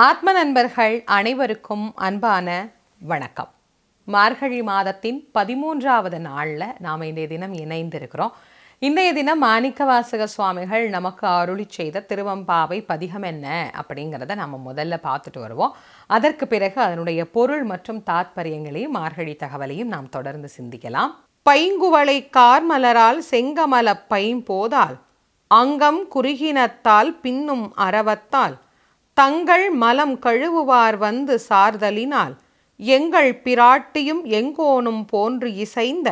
ஆத்ம நண்பர்கள் அனைவருக்கும் அன்பான வணக்கம். மார்கழி மாதத்தின் 13வது நாளில் நாம் இன்றைய தினம் இணைந்திருக்கிறோம். இன்றைய தினம் மாணிக்கவாசக சுவாமிகள் நமக்கு அருளி செய்த திருவம்பாவை பதிகம் என்ன அப்படிங்கிறத நம்ம முதல்ல பார்த்துட்டு வருவோம். அதற்கு பிறகு அதனுடைய பொருள் மற்றும் தாத்பரியங்களையும் மார்கழி தகவலையும் நாம் தொடர்ந்து சிந்திக்கலாம். பைங்குவளை கார்மலரால் செங்கமல பைம்போதால் அங்கம் குறுகினத்தால் பின்னும் அரவத்தால் தங்கள் மலம் கழுவுவார் வந்து சார்தலினால் எங்கள் பிராட்டியும் எங்கோனும் போன்று இசைந்த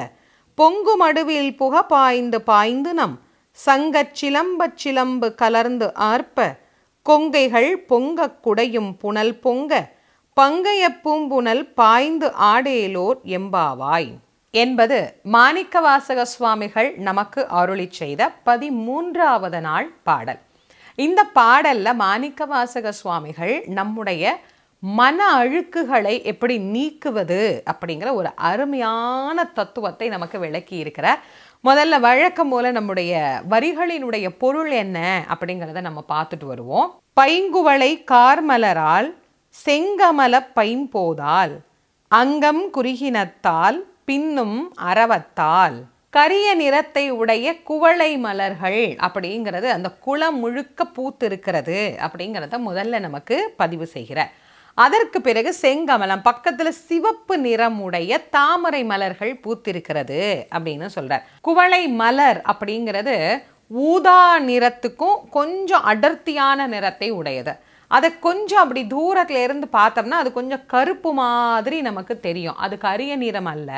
பொங்கு மடுவில் புக பாய்ந்து பாய்ந்து நம் சங்கச் சிலம்பச் சிலம்பு கலர்ந்து ஆர்ப்ப கொங்கைகள் பொங்கக் குடையும் புனல் பொங்க பங்கைய பூம்புனல் பாய்ந்து ஆடேலோர் எம்பாவாய் என்பது மாணிக்கவாசக சுவாமிகள் நமக்கு அருளி செய்த 13வது நாள் பாடல். இந்த பாடல்ல மாணிக்கவாசக சுவாமிகள் நம்முடைய மன அழுக்குகளை எப்படி நீக்குவது அப்படிங்கிற ஒரு அருமையான தத்துவத்தை நமக்கு விளக்கி இருக்கிறார். முதல்ல வழக்கம் போல நம்முடைய வரிகளினுடைய பொருள் என்ன அப்படிங்கிறத நம்ம பார்த்துட்டு வருவோம். பைங்குவளை கார்மலரால் செங்கமல பைம்போதால் அங்கம் குறுகினத்தால் பின்னும் அரவத்தால் கரிய நிறத்தை உடைய குவளை மலர்கள் அப்படிங்கிறது அந்த குளம் முழுக்க பூத்து இருக்கிறது அப்படிங்கிறத முதல்ல நமக்கு பதிவு செய்கிறார். அதற்கு பிறகு செங்கமலம் பக்கத்துல சிவப்பு நிறம் உடைய தாமரை மலர்கள் பூத்திருக்கிறது அப்படின்னு சொல்றார். குவளை மலர் அப்படிங்கிறது ஊதா நிறத்துக்கும் கொஞ்சம் அடர்த்தியான நிறத்தை உடையது. அதை கொஞ்சம் அப்படி தூரத்துல இருந்து பார்த்தோம்னா அது கொஞ்சம் கருப்பு மாதிரி நமக்கு தெரியும். அது கரிய நிறம் அல்ல,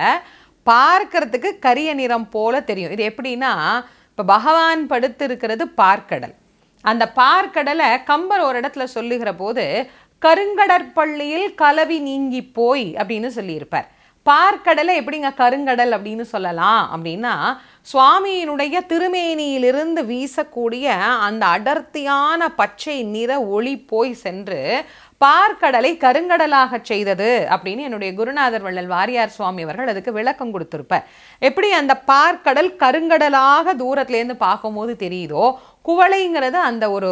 பார்க்கறதுக்கு கரிய நிறம் போல தெரியும். இது எப்படின்னா, இப்போ பகவான் படுத்து இருக்கிறது பார்க்கடல். அந்த பார்க்கடலை கம்பர் ஒரு இடத்துல சொல்லுகிற போது கருங்கடற்பள்ளியில் கலவி நீங்கி போய் அப்படின்னு சொல்லியிருப்பார். பார்க்கடலை எப்படிங்க கருங்கடல் அப்படின்னு சொல்லலாம் அப்படின்னா, சுவாமியினுடைய திருமேனியிலிருந்து வீசக்கூடிய அந்த அடர்த்தியான பச்சை நிற ஒளி போய் சென்று பார்க்கடலை கருங்கடலாக செய்தது அப்படின்னு என்னுடைய குருநாதர் வள்ளல் வாரியார் சுவாமி அவர்கள் அதுக்கு விளக்கம் கொடுத்திருப்பார். எப்படி அந்த பார்க்கடல் கருங்கடலாக தூரத்துலேருந்து பார்க்கும்போது தெரியுதோ, குவளைங்கிறது அந்த ஒரு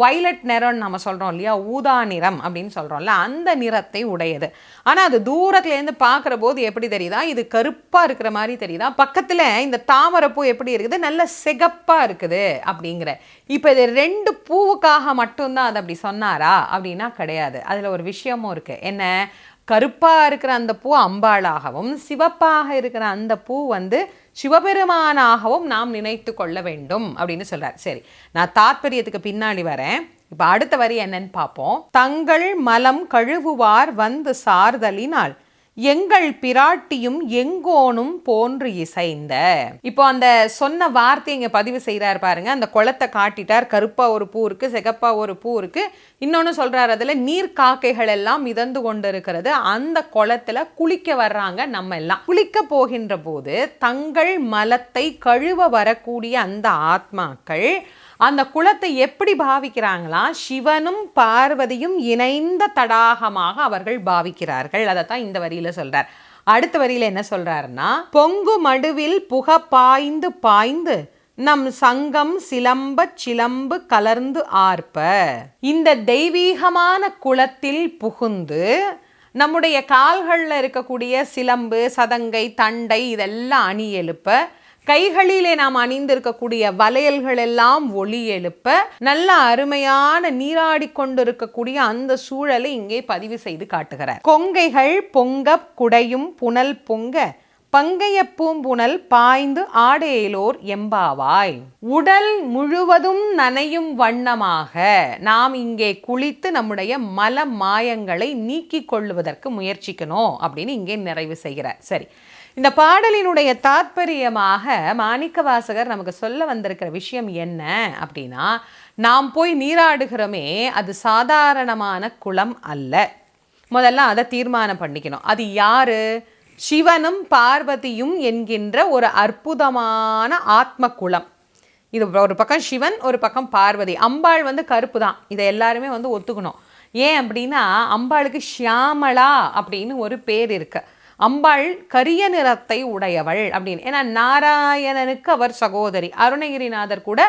வயலட் நிறம்னு நம்ம சொல்கிறோம் இல்லையா, ஊதா நிறம் அப்படின்னு சொல்கிறோம்ல, அந்த நிறத்தை உடையது. ஆனால் அது தூரத்துலேருந்து பார்க்குற போது எப்படி தெரியுதா, இது கருப்பாக இருக்கிற மாதிரி தெரியுதா, பக்கத்தில் இந்த தாமரைப்பூ எப்படி இருக்குது, நல்ல சிகப்பாக இருக்குது அப்படிங்கிற. இப்போ இது 2 பூவுக்காக மட்டும்தான் அது அப்படி சொன்னாரா அப்படின்னா கிடையாது. அதில் ஒரு விஷயமும் இருக்குது. என்ன, கருப்பாக இருக்கிற அந்த பூ அம்பாளாகவும் சிவப்பாக இருக்கிற அந்த பூ சிவபெருமானாகவும் நாம் நினைத்து கொள்ள வேண்டும் அப்படின்னு சொல்றார். சரி, நான் தாத்பரியத்துக்கு பின்னாடி வரேன். இப்போ அடுத்த வரி என்னன்னு பார்ப்போம். தங்கள் மலம் கழுவுவார் வந்து சார்தலினால் எங்கள் பிராட்டியும் எங்கோனும் போன்று இசைந்த. இப்போ அந்த சொன்ன வார்த்தை இங்க பதிவு செய்யறாரு பாருங்க. அந்த குளத்தை காட்டிட்டார். கருப்பா ஒரு பூ இருக்கு, சிகப்பா ஒரு பூ இருக்கு. இன்னொன்னு சொல்றாரு, அதுல நீர் காக்கைகள் எல்லாம் மிதந்து கொண்டு இருக்கிறது. அந்த குளத்துல குளிக்க வர்றாங்க. நம்ம எல்லாம் குளிக்க போகின்ற போது தங்கள் மலத்தை கழுவ வரக்கூடிய அந்த ஆத்மாக்கள் அந்த குளத்தை எப்படி பாவிக்கிறாங்களா, சிவனும் பார்வதியும் இணைந்த தடாகமாக அவர்கள் பாவிக்கிறார்கள். அதைத்தான் இந்த வரியில சொல்றார். அடுத்த வரியில என்ன சொல்றாருன்னா, பொங்கு மடுவில் புக பாய்ந்து பாய்ந்து நம் சங்கம் சிலம்பச் சிலம்பு கலர்ந்து ஆர்ப்ப. இந்த தெய்வீகமான குளத்தில் புகுந்து நம்முடைய கால்களில் இருக்கக்கூடிய சிலம்பு, சதங்கை, தண்டை இதெல்லாம் அணி எழுப்ப, கைகளிலே நாம் அணிந்திருக்கக்கூடிய வளையல்கள் எல்லாம் ஒளி எழுப்ப, நல்ல அருமையான நீராடி கொண்டிருக்கக்கூடிய அந்த சூழலை இங்கே பதிவு செய்து காட்டுகிறார். கொங்கைகள் பொங்க குடையும் புனல் பொங்க பங்கைய பூம்புனல் பாய்ந்து ஆடேலோர் எம்பாவாய். உடல் முழுவதும் நனையும் வண்ணமாக நாம் இங்கே குளித்து நம்முடைய மல மாயங்களை நீக்கிக் கொள்வதற்கு முயற்சிக்கணும் அப்படின்னு இங்கே நிறைவு செய்கிறார். சரி, இந்த பாடலினுடைய தாத்பரியமாக மாணிக்கவாசகர் நமக்கு சொல்ல வந்திருக்கிற விஷயம் என்ன அப்படின்னா, நாம் போய் நீராடுகிறோமே அது சாதாரணமான குளம் அல்ல. முதல்ல அதை தீர்மானம் பண்ணிக்கணும். அது யாரு? சிவனும் பார்வதியும் என்கின்ற ஒரு அற்புதமான ஆத்ம குளம். இது ஒரு பக்கம் சிவன், ஒரு பக்கம் பார்வதி. அம்பாள் கருப்பு தான், இதை எல்லாருமே ஒத்துக்கணும். ஏன் அப்படின்னா, அம்பாளுக்கு ஷியாமளா அப்படின்னு ஒரு பேர் இருக்கு. அம்பாள் கரிய நிறத்தை உடையவள் அப்படின்னு. ஏன்னா நாராயணனுக்கு அவர் சகோதரி, அருணகிரிநாதர் கூட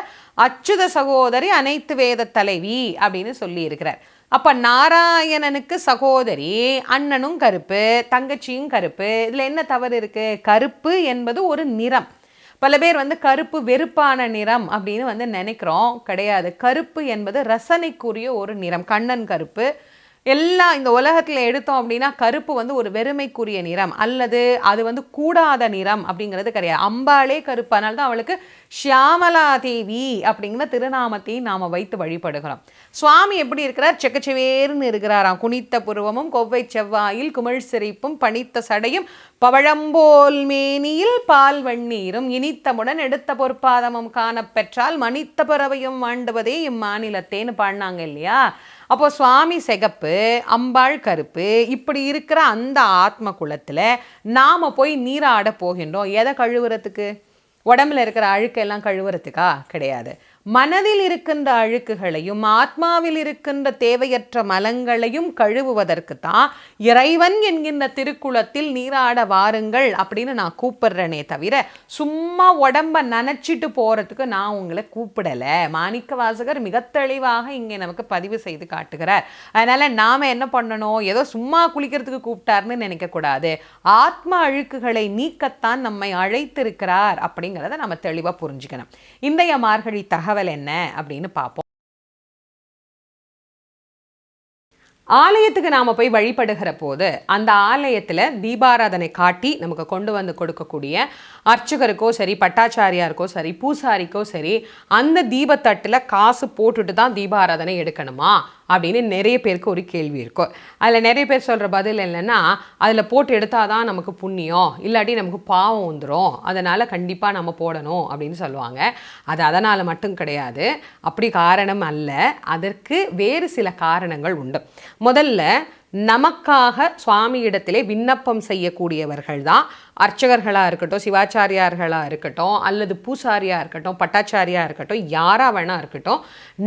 அச்சுத சகோதரி, அனைத்து வேத தலைவி அப்படின்னு சொல்லி இருக்கிறார். அப்போ நாராயணனுக்கு சகோதரி, அண்ணனும் கருப்பு, தங்கச்சியும் கருப்பு. இதில் என்ன தவறு இருக்குது? கருப்பு என்பது ஒரு நிறம். பல பேர் கருப்பு வெறுப்பான நிறம் அப்படின்னு நினைக்கிறோம். கிடையாது. கருப்பு என்பது ரசனைக்குரிய ஒரு நிறம். கண்ணன் கருப்பு. எல்லாம் இந்த உலகத்தில் எடுத்தோம் அப்படின்னா கருப்பு ஒரு வெறுமைக்குரிய நிறம், அல்லது அது கூடாத நிறம் அப்படிங்கிறது கிடையாது. அம்பாளே கருப்பு. அதனால தான் அவளுக்கு ஷியாமலா தேவி அப்படிங்கிற திருநாமத்தை நாம் வைத்து வழிபடுகிறோம். சுவாமி எப்படி இருக்கிறார்? செக்கச்செவேர்னு இருக்கிறாராம். குனித்த புருவமும் கொவ்வை செவ்வாயில் குமிழ் சிரிப்பும் பணித்த சடையும் பவழம்போல் மேனியில் பால் வண்ணீரும் இனித்தமுடன் எடுத்த பொற்பாதமும் காணப்பெற்றால் மனித்த பறவையும் வாண்டுவதே இம்மாநிலத்தேன்னு பாடினாங்க இல்லையா? அப்போ சுவாமி சிகப்பு, அம்பாள் கருப்பு. இப்படி இருக்கிற அந்த ஆத்ம குலத்தில் நாம் போய் நீராட போகின்றோம். எதை கழுவுறதுக்கு? உடம்புல இருக்கிற அழுக்கெல்லாம் கழுவுறதுக்கா? கிடையாது. மனதில் இருக்கின்ற அழுக்குகளையும் ஆத்மாவில் இருக்கின்ற தேவையற்ற மலங்களையும் கழுவுவதற்கு தான் இறைவன் என்கின்ற திருக்குளத்தில் நீராட வாருங்கள் அப்படின்னு நான் கூப்பிடுறேனே தவிர சும்மா உடம்ப நனைச்சிட்டு போகிறதுக்கு நான் உங்களை கூப்பிடலை. மாணிக்க வாசகர் மிக தெளிவாக இங்கே நமக்கு பதிவு செய்து காட்டுகிறார். அதனால் நாம் என்ன பண்ணணும்? ஏதோ சும்மா குளிக்கிறதுக்கு கூப்பிட்டார்னு நினைக்கக்கூடாது. ஆத்ம அழுக்குகளை நீக்கத்தான் நம்மை அழைத்திருக்கிறார் அப்படிங்கிறத நம்ம தெளிவாக புரிஞ்சுக்கணும். இன்றைய மார்கழி தகவல் என்ன அப்படின்னு பார்ப்போம். ஆலயத்துக்கு நாம் போய் வழிபடுகிற போது அந்த ஆலயத்தில் தீபாராதனை காட்டி நமக்கு கொண்டு கொடுக்கக்கூடிய அர்ச்சகருக்கோ சரி, பட்டாச்சாரியாருக்கோ சரி, பூசாரிக்கோ சரி, அந்த தீபத்தட்டில் காசு போட்டுட்டு தான் தீபாராதனை எடுக்கணுமா அப்படின்னு நிறைய பேருக்கு ஒரு கேள்வி இருக்கும். அதில் நிறைய பேர் சொல்கிற பதில் என்னென்னா, அதில் போட்டு எடுத்தால் தான் நமக்கு புண்ணியம், இல்லாட்டி நமக்கு பாவம் வந்துடும், அதனால் கண்டிப்பாக நம்ம போடணும் அப்படின்னு சொல்லுவாங்க. அது அதனால் மட்டும் கிடையாது. அப்படி காரணம் அல்ல. அதற்கு வேறு சில காரணங்கள் உண்டு. முதல்ல, நமக்காக சுவாமியிடத்திலே விண்ணப்பம் செய்யக்கூடியவர்கள் தான் அர்ச்சகர்களாக இருக்கட்டும், சிவாச்சாரியார்களாக இருக்கட்டும், அல்லது பூசாரியாக இருக்கட்டும், பட்டாச்சாரியாக இருக்கட்டும், யாராக வேணா இருக்கட்டும்,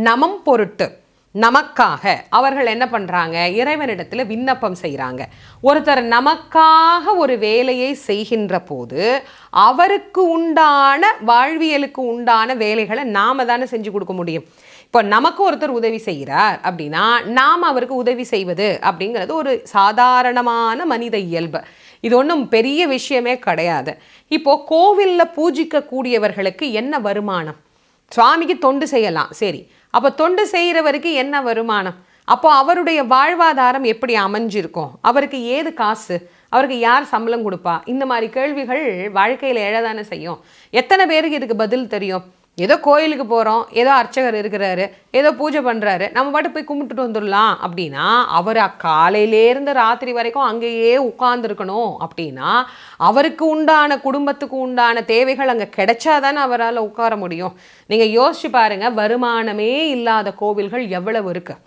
நமம் பொருட்டு நமக்காக அவர்கள் என்ன பண்ணுறாங்க? இறைவனிடத்தில் விண்ணப்பம் செய்கிறாங்க. ஒருத்தர் நமக்காக ஒரு வேலையை செய்கின்ற போது அவருக்கு உண்டான வாழ்வியலுக்கு உண்டான வேலைகளை நாம் தானே செஞ்சு கொடுக்க முடியும். இப்போ நமக்கு ஒருத்தர் உதவி செய்கிறார் அப்படின்னா நாம் அவருக்கு உதவி செய்வது அப்படிங்கிறது ஒரு சாதாரணமான மனித இயல்பு. இது ஒன்றும் பெரிய விஷயமே கிடையாது. இப்போது கோவிலில் பூஜிக்கக்கூடியவர்களுக்கு என்ன வருமானம்? சுவாமிக்கு தொண்டு செய்யலாம், சரி. அப்போ தொண்டு செய்கிறவருக்கு என்ன வருமானம்? அப்போ அவருடைய வாழ்வாதாரம் எப்படி அமைஞ்சிருக்கும்? அவருக்கு ஏது காசு? அவருக்கு யார் சம்பளம் கொடுப்பா? இந்த மாதிரி கேள்விகள் வாழ்க்கையில் எழதானே செய்யும். எத்தனை பேருக்கு இதுக்கு பதில் தெரியும்? ஏதோ கோயிலுக்கு போகிறோம், ஏதோ அர்ச்சகர் இருக்கிறாரு, ஏதோ பூஜை பண்ணுறாரு, நம்ம பாட்டு போய் கும்பிட்டுட்டு வந்துடலாம் அப்படின்னா அவர் காலையிலேருந்து ராத்திரி வரைக்கும் அங்கேயே உட்கார்ந்துருக்கணும் அப்படின்னா அவருக்கு உண்டான குடும்பத்துக்கு உண்டான தேவைகள் அங்கே கிடைச்சாதானே அவரால் உட்கார முடியும். நீங்கள் யோசிச்சு பாருங்கள், வருமானமே இல்லாத கோவில்கள் எவ்வளவு இருக்குது.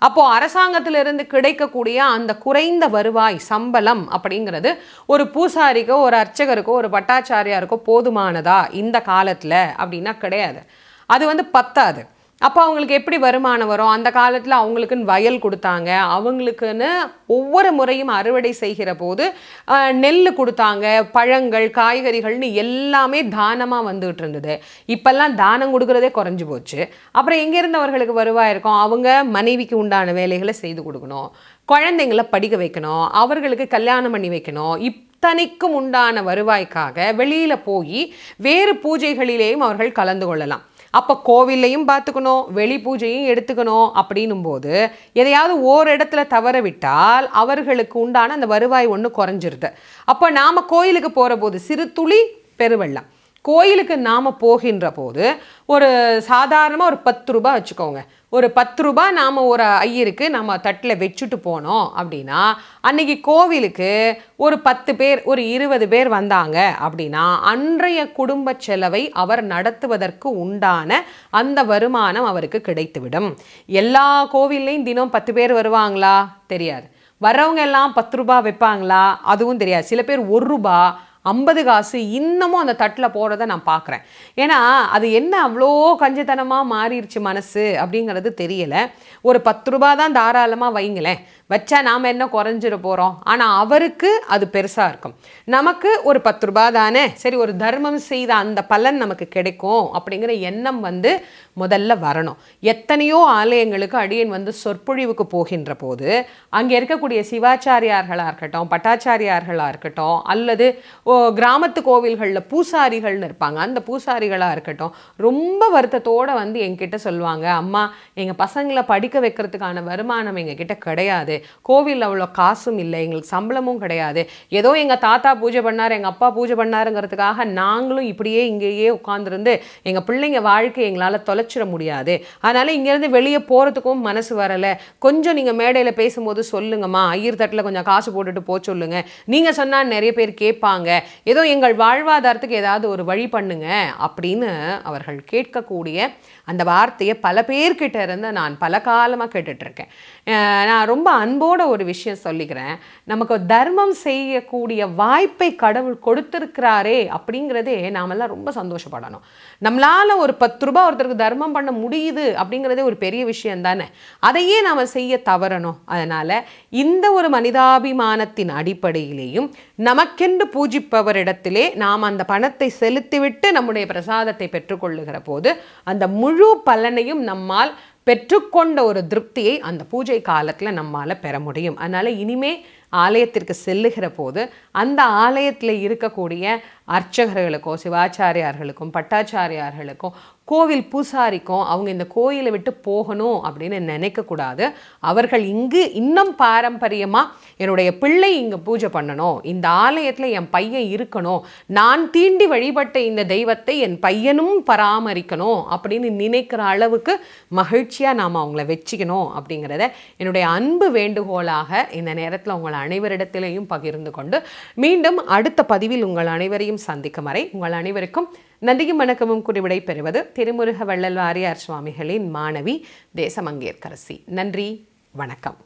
அப்போது அரசாங்கத்திலிருந்து கிடைக்கக்கூடிய அந்த குறைந்த வருவாய் சம்பளம் அப்படிங்கிறது ஒரு பூசாரிக்கோ, ஒரு அர்ச்சகருக்கோ, ஒரு பட்டாச்சாரியாருக்கோ போதுமானதா இந்த காலத்தில் அப்படின்னா கிடையாது. அது பத்தாது. அப்போ அவங்களுக்கு எப்படி வருமானம் வரும்? அந்த காலத்தில் அவங்களுக்குன்னு வயல் கொடுத்தாங்க, அவங்களுக்குன்னு ஒவ்வொரு முறையும் அறுவடை செய்கிற போது நெல் கொடுத்தாங்க, பழங்கள், காய்கறிகள்னு எல்லாமே தானமாக வந்துகிட்டு இருந்தது. இப்போல்லாம் தானம் கொடுக்குறதே குறைஞ்சி போச்சு. அப்புறம் எங்கேருந்து அவர்களுக்கு வருவாய் இருக்கும்? அவங்க மனைவிக்கு உண்டான வேலைகளை செய்து கொடுக்கணும், குழந்தைங்களை படிக்க வைக்கணும், அவர்களுக்கு கல்யாணம் பண்ணி வைக்கணும். இத்தனைக்கும் உண்டான வருவாய்க்காக வெளியில் போய் வேறு பூஜைகளிலேயும் அவர்கள் கலந்து கொள்ளலாம். அப்போ கோவிலையும் பார்த்துக்கணும், வெளி பூஜையும் எடுத்துக்கணும். அப்படின்னும் போது எதையாவது ஓரிடத்துல தவற விட்டால் அவர்களுக்கு உண்டான அந்த வருவாய் ஒன்று குறைஞ்சிருது. அப்போ நாம் கோயிலுக்கு போகிற போது சிறு துளி பெருவெள்ளம். கோயிலுக்கு நாம் போகின்ற போது ஒரு சாதாரணமாக ஒரு 10 ரூபா வச்சுக்கோங்க. ஒரு 10 ரூபா நாம் ஒரு ஐயருக்கு நம்ம தட்டில் வச்சுட்டு போனோம் அப்படின்னா அன்றைக்கி கோவிலுக்கு ஒரு 10 பேர், ஒரு 20 பேர் வந்தாங்க அப்படின்னா அன்றைய குடும்ப செலவை அவர் நடத்துவதற்கு உண்டான அந்த வருமானம் அவருக்கு கிடைத்துவிடும். எல்லா கோவில்லையும் தினம் 10 பேர் வருவாங்களா? தெரியாது. வர்றவங்க எல்லாம் 10 ரூபா வைப்பாங்களா? அதுவும் தெரியாது. சில பேர் 1 ரூபா, 50 காசு இன்னமும் அந்த தட்டில் போகிறத நான் பார்க்குறேன். ஏன்னா அது என்ன அவ்வளோ கஞ்சத்தனமாக மாறிடுச்சு மனசு அப்படிங்கிறது தெரியலை. ஒரு 10 ரூபா தான் தாராளமாக வைங்களேன், வச்சா நாம் என்ன குறைஞ்சிட போகிறோம்? ஆனால் அவருக்கு அது பெருசாக இருக்கும். நமக்கு ஒரு 10 ரூபா தானே, சரி ஒரு தர்மம் செய்த அந்த பலன் நமக்கு கிடைக்கும் அப்படிங்கிற எண்ணம் முதல்ல வரணும். எத்தனையோ ஆலயங்களுக்கு அடியேன் வந்து சொற்பொழிவுக்கு போகின்ற போது அங்கே இருக்கக்கூடிய சிவாச்சாரியார்களாக இருக்கட்டும், பட்டாச்சாரியார்களாக இருக்கட்டும், அல்லது கிராமத்து கோவில்களில் பூசாரிகள்னு இருப்பாங்க, அந்த பூசாரிகளாக இருக்கட்டும், ரொம்ப வருத்தத்தோடு வந்து என்கிட்ட சொல்லுவாங்க, அம்மா எங்கள் பசங்களை படிக்க வைக்கிறதுக்கான வருமானம் எங்ககிட்ட கிடையாது, கோவிலில் அவ்வளோ காசும் இல்லை, எங்களுக்கு சம்பளமும் கிடையாது, ஏதோ எங்கள் தாத்தா பூஜை பண்ணார், எங்கள் அப்பா பூஜை பண்ணாருங்கிறதுக்காக நாங்களும் இப்படியே இங்கேயே உட்காந்துருந்து எங்கள் பிள்ளைங்க வாழ்க்கை எங்களால் தொலைச்சிட முடியாது, அதனால் இங்கேருந்து வெளியே போகிறதுக்கும் மனசு வரலை, கொஞ்சம் நீங்கள் மேடையில் பேசும்போது சொல்லுங்கம்மா, ஐயர் தட்டில் கொஞ்சம் காசு போட்டுட்டு போக சொல்லுங்கள், நீங்கள் சொன்னால் நிறைய பேர் கேட்பாங்க, ஏதோ எங்கள் வாழ்வாதாரத்துக்கு ஏதாவது ஒரு வழி பண்ணுங்க அப்படின்னு அவர்கள் கேட்கக்கூடிய அந்த வார்த்தையை பல பேர்கிட்ட இருந்து நான் பல காலமாக கேட்டுட்ருக்கேன். நான் ரொம்ப அன்போட ஒரு விஷயம் சொல்லிக்கிறேன், நமக்கு தர்மம் செய்யக்கூடிய வாய்ப்பை கடவுள் கொடுத்துருக்கிறாரே அப்படிங்கிறதே நாமெல்லாம் ரொம்ப சந்தோஷப்படணும். நம்மளால் ஒரு 10 ரூபாய் ஒருத்தருக்கு தர்மம் பண்ண முடியுது அப்படிங்கிறதே ஒரு பெரிய விஷயம் தானே, அதையே நாம் செய்ய தவறணும். அதனால் இந்த ஒரு மனிதாபிமானத்தின் அடிப்படையிலேயும் நமக்கென்று பூஜிப்பவரிடத்திலே நாம் அந்த பணத்தை செலுத்திவிட்டு நம்முடைய பிரசாதத்தை பெற்றுக்கொள்ளுகிற போது அந்த முழு பலனையும் நம்மால் பெற்றுக்கொண்ட ஒரு திருப்தியை அந்த பூஜை காலத்தில் நம்மால் பெற முடியும். அதனால் இனிமே ஆலயத்திற்கு செல்லுகிற போது அந்த ஆலயத்தில் இருக்கக்கூடிய அர்ச்சகர்களுக்கும், சிவாச்சாரியார்களுக்கும், பட்டாச்சாரியார்களுக்கும், கோவில் பூசாரிக்கும் அவங்க இந்த கோயிலை விட்டு போகணும் அப்படின்னு நினைக்கக்கூடாது. அவர்கள் இங்கு இன்னும் பாரம்பரியமாக என்னுடைய பிள்ளை இங்கே பூஜை பண்ணணும், இந்த ஆலயத்தில் என் பையன் இருக்கணும், நான் தீண்டி வழிபட்ட இந்த தெய்வத்தை என் பையனும் பராமரிக்கணும் அப்படின்னு நினைக்கிற அளவுக்கு மகிழ்ச்சியாக நாம் அவங்கள வச்சுக்கணும் அப்படிங்கிறத என்னுடைய அன்பு வேண்டுகோளாக இந்த நேரத்தில் உங்கள் அனைவரிடத்திலையும் பகிர்ந்து கொண்டு மீண்டும் அடுத்த பதிவில் உங்கள் அனைவரையும் சந்திக்கும் வரை உங்கள் அனைவருக்கும் நன்றியும் வணக்கமும் கூறி விடை பெறுவது திருமுருக வள்ளல் வாரியார் சுவாமிகளின் மாணவி தேசமங்கேற்கரசி. நன்றி, வணக்கம்.